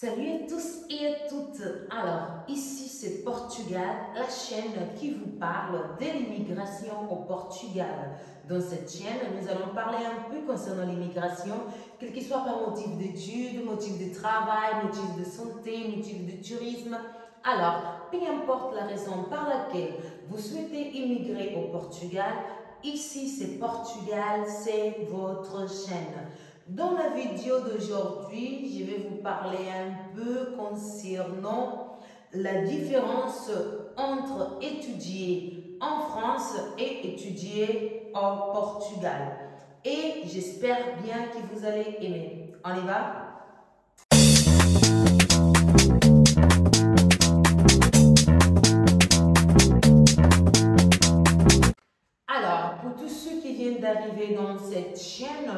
Salut à tous et à toutes. Alors, ici c'est Portugal, la chaîne qui vous parle de l'immigration au Portugal. Dans cette chaîne, nous allons parler un peu concernant l'immigration, quel qu'il soit par motif d'études, motif de travail, motif de santé, motif de tourisme. Alors, peu importe la raison par laquelle vous souhaitez immigrer au Portugal, ici c'est Portugal, c'est votre chaîne. Dans la vidéo d'aujourd'hui, je vais vous parler un peu concernant la différence entre étudier en France et étudier au Portugal. Et j'espère bien que vous allez aimer. On y va? Alors, pour tous ceux qui viennent d'arriver dans cette chaîne,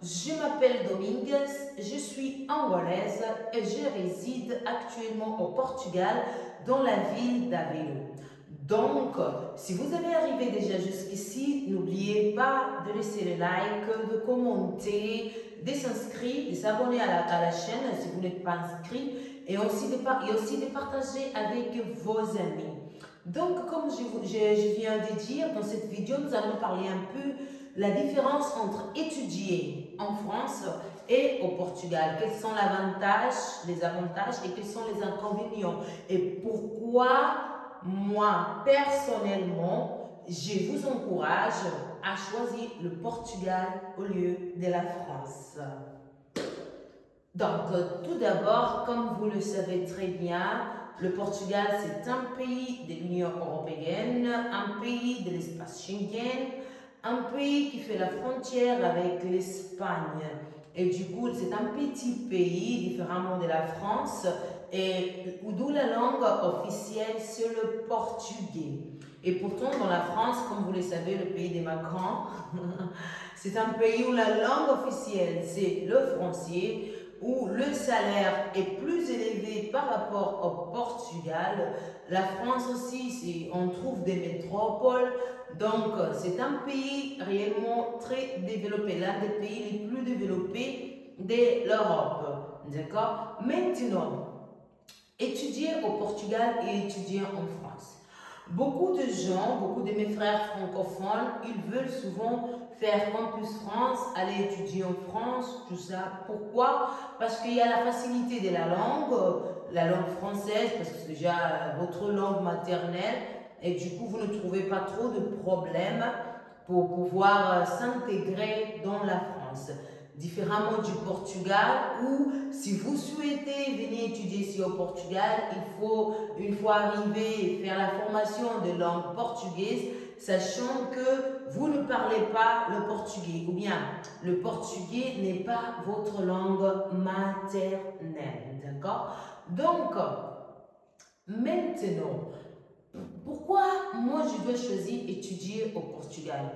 je m'appelle Domingues, je suis angolaise et je réside actuellement au Portugal, dans la ville d'Aveiro. Donc, si vous avez arrivé déjà jusqu'ici, n'oubliez pas de laisser le like, de commenter, de s'inscrire, de s'abonner à la chaîne si vous n'êtes pas inscrit et aussi de partager avec vos amis. Donc, comme je viens de dire, dans cette vidéo, nous allons parler un peu la différence entre étudier en France et au Portugal. Quels sont les avantages et quels sont les inconvénients. Et pourquoi, moi, personnellement, je vous encourage à choisir le Portugal au lieu de la France. Donc, tout d'abord, comme vous le savez très bien, le Portugal, c'est un pays de l'Union européenne, un pays de l'espace Schengen, un pays qui fait la frontière avec l'Espagne. Et du coup, c'est un petit pays, différemment de la France, et d'où la langue officielle, c'est le portugais. Et pourtant, dans la France, comme vous le savez, le pays des Macron, c'est un pays où la langue officielle, c'est le français, où le salaire est plus élevé par rapport au Portugal. La France aussi, on trouve des métropoles. Donc, c'est un pays réellement très développé, l'un des pays les plus développés de l'Europe. D'accord? Maintenant, étudier au Portugal et étudier en France. Beaucoup de gens, beaucoup de mes frères francophones, ils veulent souvent faire Campus France, aller étudier en France, tout ça. Pourquoi? Parce qu'il y a la facilité de la langue française, parce que c'est déjà votre langue maternelle, et du coup, vous ne trouvez pas trop de problèmes pour pouvoir s'intégrer dans la France. Différemment du Portugal, où si vous souhaitez venir étudier ici au Portugal, il faut, une fois arrivé, faire la formation de langue portugaise, sachant que vous ne parlez pas le portugais, ou bien le portugais n'est pas votre langue maternelle, d'accord? Donc, maintenant, pourquoi moi je dois choisir étudier au Portugal?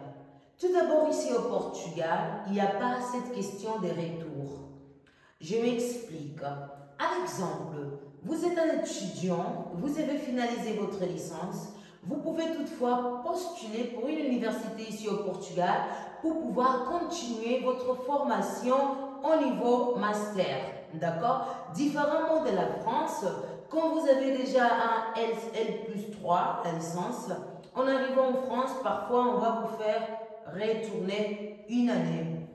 Tout d'abord, ici au Portugal, il n'y a pas cette question de retour. Je m'explique. À l'exemple, vous êtes un étudiant, vous avez finalisé votre licence, vous pouvez toutefois postuler pour une université ici au Portugal pour pouvoir continuer votre formation au niveau master. D'accord? Différemment de la France, quand vous avez déjà un L+3, la licence, en arrivant en France, parfois on va vous faire retourner une année.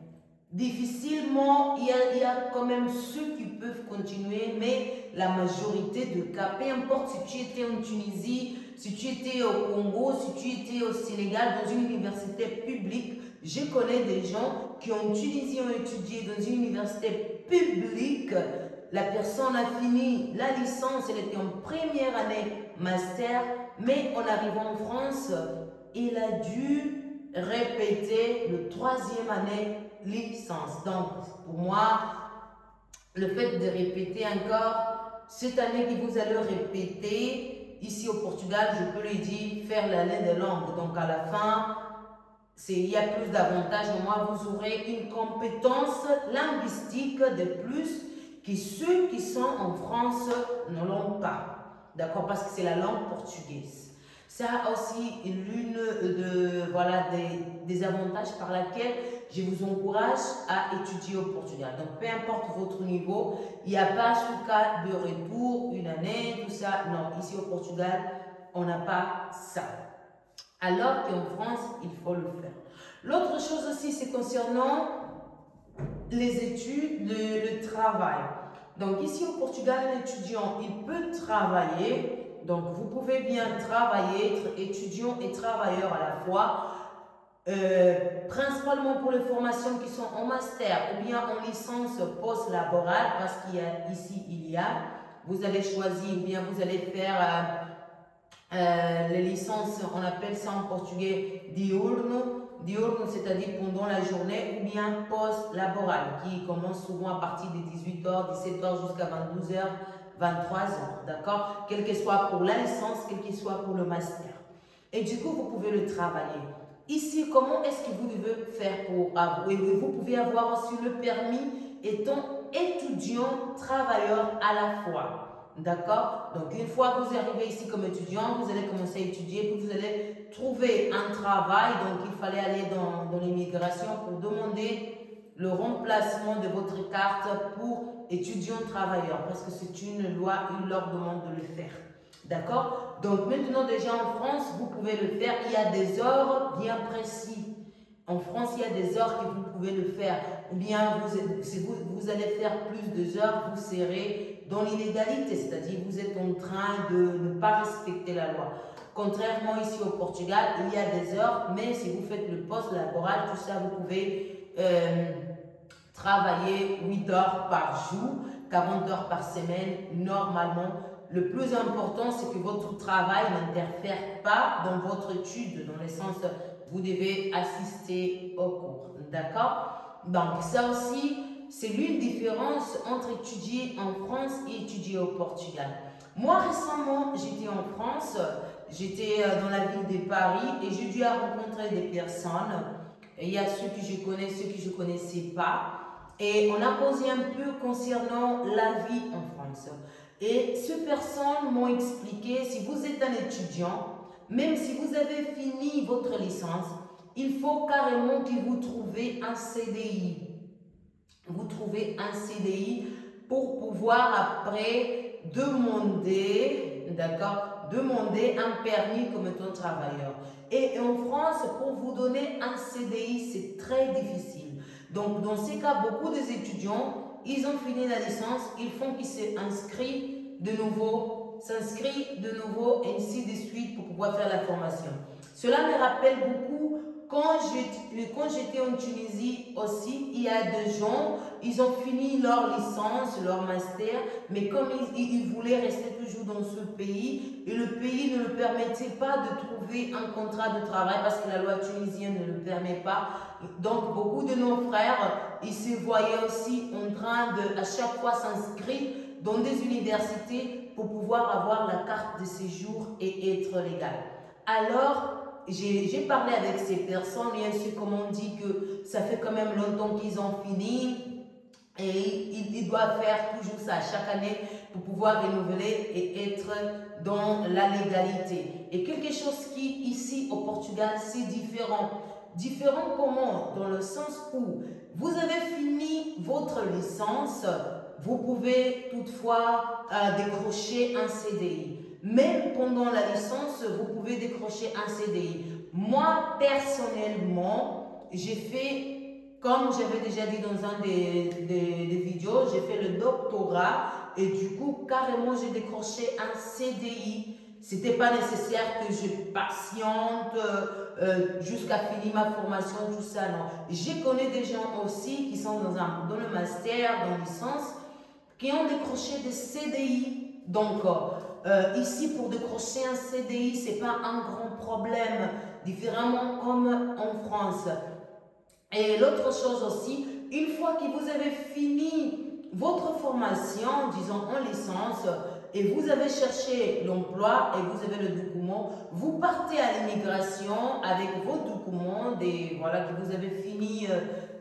Difficilement, il y a quand même ceux qui peuvent continuer, mais la majorité de cas, peu importe si tu étais en Tunisie, si tu étais au Congo, si tu étais au Sénégal, dans une université publique, je connais des gens qui en Tunisie ont étudié dans une université publique. La personne a fini la licence, elle était en première année master, mais en arrivant en France, il a dû répéter le 3e année licence. Donc, pour moi, le fait de répéter encore, cette année que vous allez répéter, ici au Portugal, je peux lui dire, faire l'année de langue. Donc, à la fin, il y a plus d'avantages. Au moins, vous aurez une compétence linguistique de plus que ceux qui sont en France ne l'ont pas. D'accord? Parce que c'est la langue portugaise. Ça a aussi l'une des avantages par laquelle je vous encourage à étudier au Portugal. Donc, peu importe votre niveau, il n'y a pas ce cas de retour, une année, tout ça. Non, ici au Portugal, on n'a pas ça. Alors qu'en France, il faut le faire. L'autre chose aussi, c'est concernant les études, le travail. Donc ici au Portugal, l'étudiant, il peut travailler. Donc vous pouvez bien travailler, être étudiant et travailleur à la fois. Principalement pour les formations qui sont en master ou bien en licence post-laborale, parce qu'il y a ici, vous allez choisir ou bien vous allez faire les licences, on appelle ça en portugais diurno. Diurno, c'est-à-dire pendant la journée, ou bien post-laboral, qui commence souvent à partir de 18h, 17h jusqu'à 22h, 23h, d'accord? Quel que soit pour la licence, quel que soit pour le master. Et du coup, vous pouvez le travailler. Ici, comment est-ce que vous devez faire pour avoir? Vous pouvez avoir aussi le permis étant étudiant, travailleur à la fois. D'accord? Donc, une fois que vous arrivez ici comme étudiant, vous allez commencer à étudier, puis vous allez trouver un travail. Donc, il fallait aller dans l'immigration pour demander le remplacement de votre carte pour étudiant-travailleur, parce que c'est une loi, il leur demande de le faire. D'accord? Donc, maintenant, déjà en France, vous pouvez le faire. Il y a des heures bien précis. En France, il y a des heures que vous pouvez le faire. Ou bien, si vous allez faire plus de heures, vous serez dans l'illégalité, c'est-à-dire vous êtes en train de ne pas respecter la loi. Contrairement ici au Portugal, il y a des heures, mais si vous faites le poste laboral, tout ça, vous pouvez travailler 8 heures par jour, 40 heures par semaine, normalement. Le plus important, c'est que votre travail n'interfère pas dans votre étude, dans le sens vous devez assister au cours. D'accord? Donc, ça aussi, c'est l'une différence entre étudier en France et étudier au Portugal. Moi, récemment, j'étais en France, j'étais dans la ville de Paris et j'ai dû rencontrer des personnes. Et il y a ceux que je connais, ceux que je ne connaissais pas. Et on a causé un peu concernant la vie en France. Et ces personnes m'ont expliqué, si vous êtes un étudiant, même si vous avez fini votre licence, il faut carrément que vous trouviez un CDI. Vous trouvez un CDI pour pouvoir après demander, d'accord, demander un permis comme étant travailleur. Et en France, pour vous donner un CDI, c'est très difficile. Donc, dans ces cas, beaucoup des étudiants, ils ont fini la licence, ils font qu'ils s'inscrivent de nouveau, ainsi de suite pour pouvoir faire la formation. Cela me rappelle beaucoup quand j'étais en Tunisie aussi, il y a des gens, ils ont fini leur licence, leur master, mais comme ils voulaient rester toujours dans ce pays, et le pays ne le permettait pas de trouver un contrat de travail parce que la loi tunisienne ne le permet pas. Donc, beaucoup de nos frères, ils se voyaient aussi en train de, à chaque fois, s'inscrire dans des universités pour pouvoir avoir la carte de séjour et être légal. Alors, j'ai parlé avec ces personnes et ainsi comme on dit que ça fait quand même longtemps qu'ils ont fini et ils doivent faire toujours ça chaque année pour pouvoir renouveler et être dans la légalité. Et quelque chose qui ici au Portugal c'est différent. Différent comment? Dans le sens où vous avez fini votre licence, vous pouvez toutefois décrocher un CDI. Même pendant la licence, vous pouvez décrocher un CDI. Moi, personnellement, j'ai fait, comme j'avais déjà dit dans un des vidéos, j'ai fait le doctorat et du coup, carrément, j'ai décroché un CDI. Ce n'était pas nécessaire que je patiente jusqu'à finir ma formation, tout ça, non. Je connais des gens aussi qui sont dans le master, dans la licence, qui ont décroché des CDI. Donc, ici, pour décrocher un CDI, ce n'est pas un grand problème, différemment comme en France. Et l'autre chose aussi, une fois que vous avez fini votre formation, disons en licence, et vous avez cherché l'emploi et vous avez le document, vous partez à l'immigration avec vos documents, voilà, que vous avez fini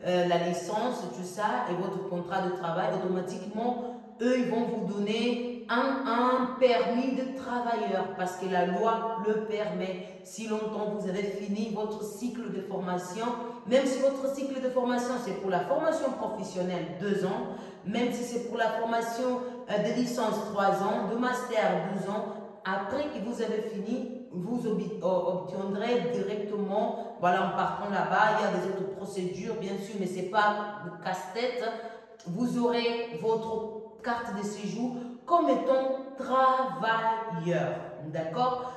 la licence, tout ça, et votre contrat de travail, automatiquement, eux, ils vont vous donner un permis de travailleur parce que la loi le permet. Si longtemps vous avez fini votre cycle de formation, même si votre cycle de formation, c'est pour la formation professionnelle 2 ans, même si c'est pour la formation de licence 3 ans, de master 12 ans, après que vous avez fini, vous obtiendrez directement, voilà, en partant là-bas, il y a des autres procédures, bien sûr, mais ce n'est pas de casse-tête, vous aurez votre carte de séjour comme étant travailleur, d'accord?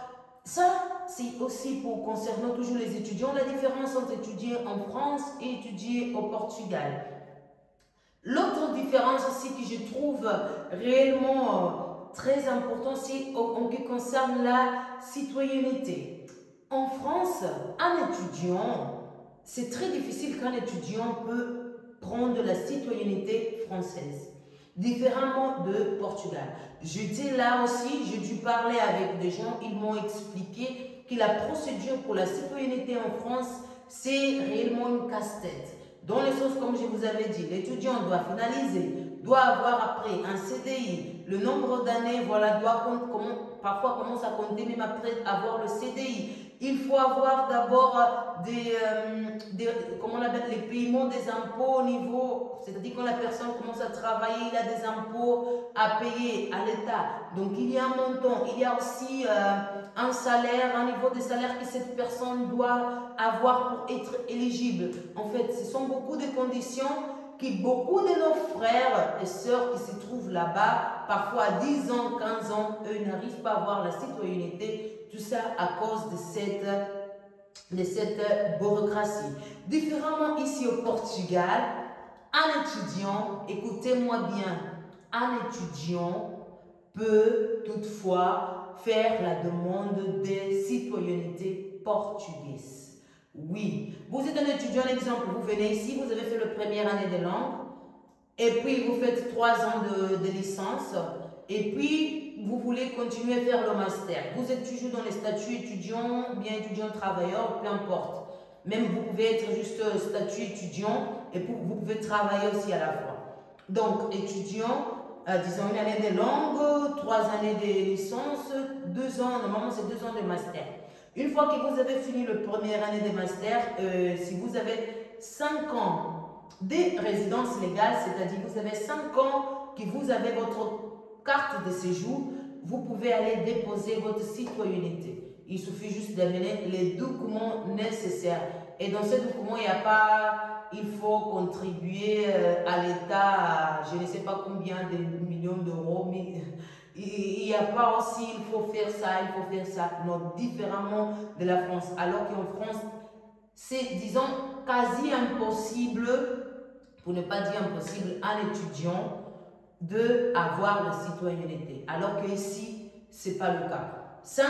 Ça, c'est aussi pour concernant toujours les étudiants, la différence entre étudier en France et étudier au Portugal. L'autre différence aussi que je trouve réellement très importante, c'est en ce qui concerne la citoyenneté. En France, un étudiant, c'est très difficile qu'un étudiant peut prendre la citoyenneté française, différemment de Portugal. J'étais là aussi, j'ai dû parler avec des gens, ils m'ont expliqué que la procédure pour la citoyenneté en France, c'est réellement une casse-tête. Dans les sens, comme je vous avais dit, l'étudiant doit finaliser, doit avoir après un CDI, le nombre d'années, voilà, parfois commence à compter même après avoir le CDI. Il faut avoir d'abord comment on appelle, les paiements des impôts au niveau, c'est-à-dire quand la personne commence à travailler, il a des impôts à payer à l'État. Donc il y a un montant, il y a aussi un salaire, un niveau de salaire que cette personne doit avoir pour être éligible. En fait, ce sont beaucoup de conditions que beaucoup de nos frères et sœurs qui se trouvent là-bas, parfois à 10 ans, 15 ans, eux n'arrivent pas à avoir la citoyenneté, tout ça à cause de cette bureaucratie. Différemment ici au Portugal, un étudiant, écoutez-moi bien, un étudiant peut toutefois faire la demande de citoyenneté portugaise. Oui, vous êtes un étudiant, exemple, vous venez ici, vous avez fait la première année de langue, et puis vous faites 3 ans de licence, et puis vous voulez continuer à faire le master. Vous êtes toujours dans les statuts étudiant, bien étudiant travailleur, peu importe. Même vous pouvez être juste statut étudiant, et puis vous pouvez travailler aussi à la fois. Donc, étudiant, disons une année de langue, 3 années de licence, 2 ans, normalement c'est 2 ans de master. Une fois que vous avez fini la première année de master, si vous avez 5 ans de résidence légale, c'est-à-dire vous avez 5 ans que vous avez votre carte de séjour, vous pouvez aller déposer votre citoyenneté. Il suffit juste d'amener les documents nécessaires. Et dans ces documents, il n'y a pas, il faut contribuer à l'État, je ne sais pas combien de millions d'euros, mais il n'y a pas aussi, il faut faire ça, non, différemment de la France. Alors qu'en France, c'est, disons, quasi impossible, pour ne pas dire impossible, à un étudiant d'avoir la citoyenneté. Alors qu'ici, ce n'est pas le cas. 5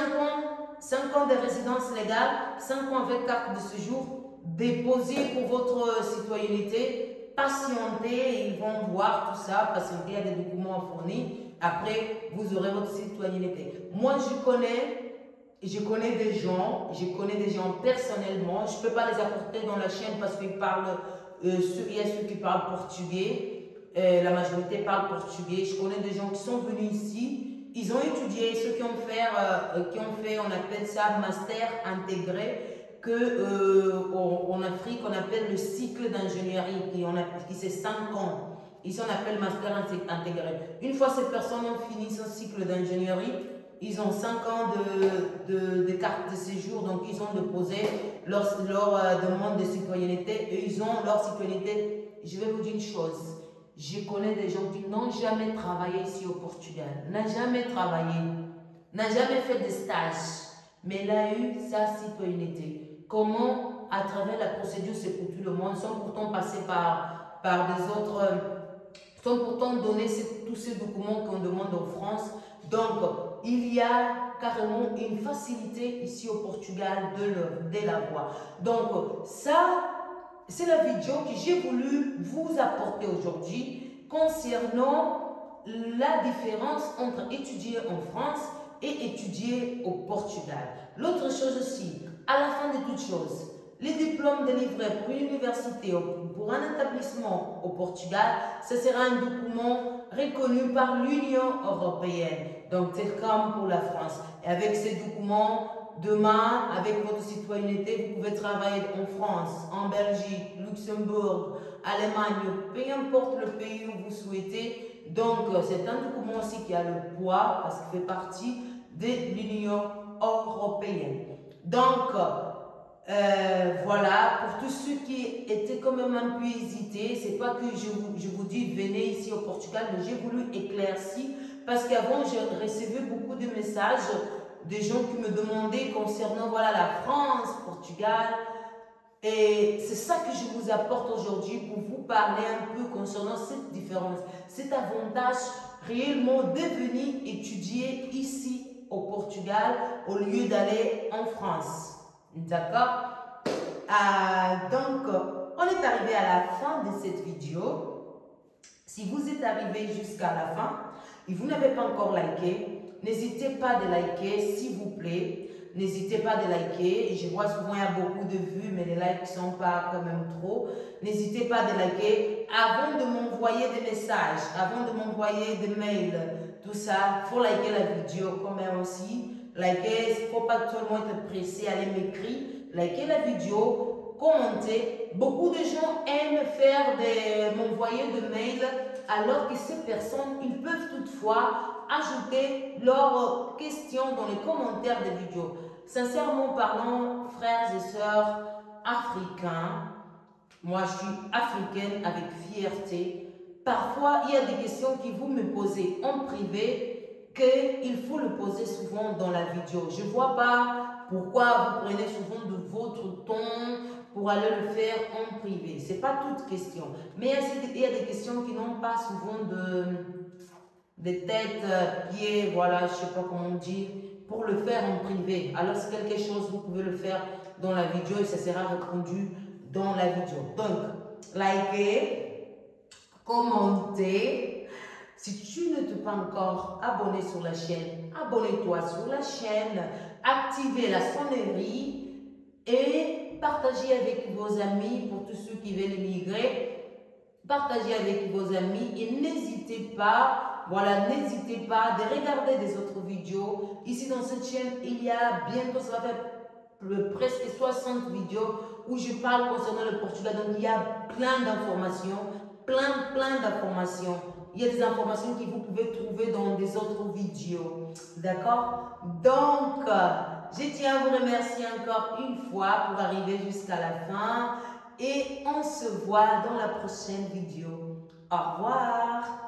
ans de résidence légale, 5 ans avec carte de séjour, déposez pour votre citoyenneté, patientez, ils vont voir tout ça, patientez, il y a des documents à fournir. Après, vous aurez votre citoyenneté. Moi, je connais des gens personnellement. Je ne peux pas les apporter dans la chaîne parce qu'ils parlent, il y a ceux qui parlent portugais. La majorité parle portugais. Je connais des gens qui sont venus ici. Ils ont étudié, ceux qui ont fait, on appelle ça master intégré, en Afrique, on appelle le cycle d'ingénierie, qui c'est 5 ans. Ici, on appelle master intégré. Une fois ces personnes ont fini son cycle d'ingénierie, ils ont 5 ans de carte de séjour, donc ils ont déposé leur demande de citoyenneté et ils ont leur citoyenneté. Je vais vous dire une chose, je connais des gens qui n'ont jamais travaillé ici au Portugal, n'a jamais travaillé, n'a jamais fait de stage, mais il a eu sa citoyenneté. Comment? À travers la procédure, c'est pour tout le monde, sans pourtant passer par des autres... sans pourtant donner tous ces documents qu'on demande en France. Donc, il y a carrément une facilité ici au Portugal de l'avoir. Donc, ça, c'est la vidéo que j'ai voulu vous apporter aujourd'hui concernant la différence entre étudier en France et étudier au Portugal. L'autre chose aussi, à la fin de toute chose, les diplômes délivrés pour une université ou pour un établissement au Portugal, ce sera un document reconnu par l'Union européenne. Donc, c'est comme pour la France. Et avec ces documents, demain, avec votre citoyenneté, vous pouvez travailler en France, en Belgique, Luxembourg, Allemagne, peu importe le pays où vous souhaitez. Donc, c'est un document aussi qui a le poids parce qu'il fait partie de l'Union européenne. Donc, voilà, pour tous ceux qui étaient quand même un peu hésités, c'est pas que je vous dis venez ici au Portugal, mais j'ai voulu éclaircir parce qu'avant je recevais beaucoup de messages des gens qui me demandaient concernant voilà, la France, Portugal. Et c'est ça que je vous apporte aujourd'hui pour vous parler un peu concernant cette différence, cet avantage réellement de venir étudier ici au Portugal au lieu d'aller en France. D'accord? Donc, on est arrivé à la fin de cette vidéo. Si vous êtes arrivé jusqu'à la fin et vous n'avez pas encore liké, n'hésitez pas de liker, s'il vous plaît. N'hésitez pas de liker. Je vois souvent il y a beaucoup de vues, mais les likes ne sont pas quand même trop. N'hésitez pas de liker avant de m'envoyer des messages, avant de m'envoyer des mails, tout ça. Il faut liker la vidéo quand même aussi. Liker, il ne faut pas tout le monde être pressé à aller m'écrire. Likez la vidéo, commentez. Beaucoup de gens aiment m'envoyer des mails alors que ces personnes, ils peuvent toutefois ajouter leurs questions dans les commentaires des vidéos. Sincèrement parlant, frères et sœurs africains, moi je suis africaine avec fierté. Parfois, il y a des questions que vous me posez en privé qu'il faut le poser souvent dans la vidéo. Je ne vois pas pourquoi vous prenez souvent de votre temps pour aller le faire en privé. Ce n'est pas toute question. Mais il y a des questions qui n'ont pas souvent de tête, pieds, voilà, je ne sais pas comment dire, pour le faire en privé. Alors, c'est quelque chose, vous pouvez le faire dans la vidéo et ça sera répondu dans la vidéo. Donc, likez, commentez. Si tu ne t'es pas encore abonné sur la chaîne, abonne-toi sur la chaîne, activez la sonnerie et partagez avec vos amis pour tous ceux qui veulent immigrer. Partagez avec vos amis et n'hésitez pas, voilà, n'hésitez pas de regarder des autres vidéos. Ici dans cette chaîne, il y a bientôt, ça va faire presque 60 vidéos où je parle concernant le Portugal. Donc, il y a plein d'informations, plein d'informations. Il y a des informations que vous pouvez trouver dans des autres vidéos. D'accord? Donc, je tiens à vous remercier encore une fois pour arriver jusqu'à la fin. Et on se voit dans la prochaine vidéo. Au revoir!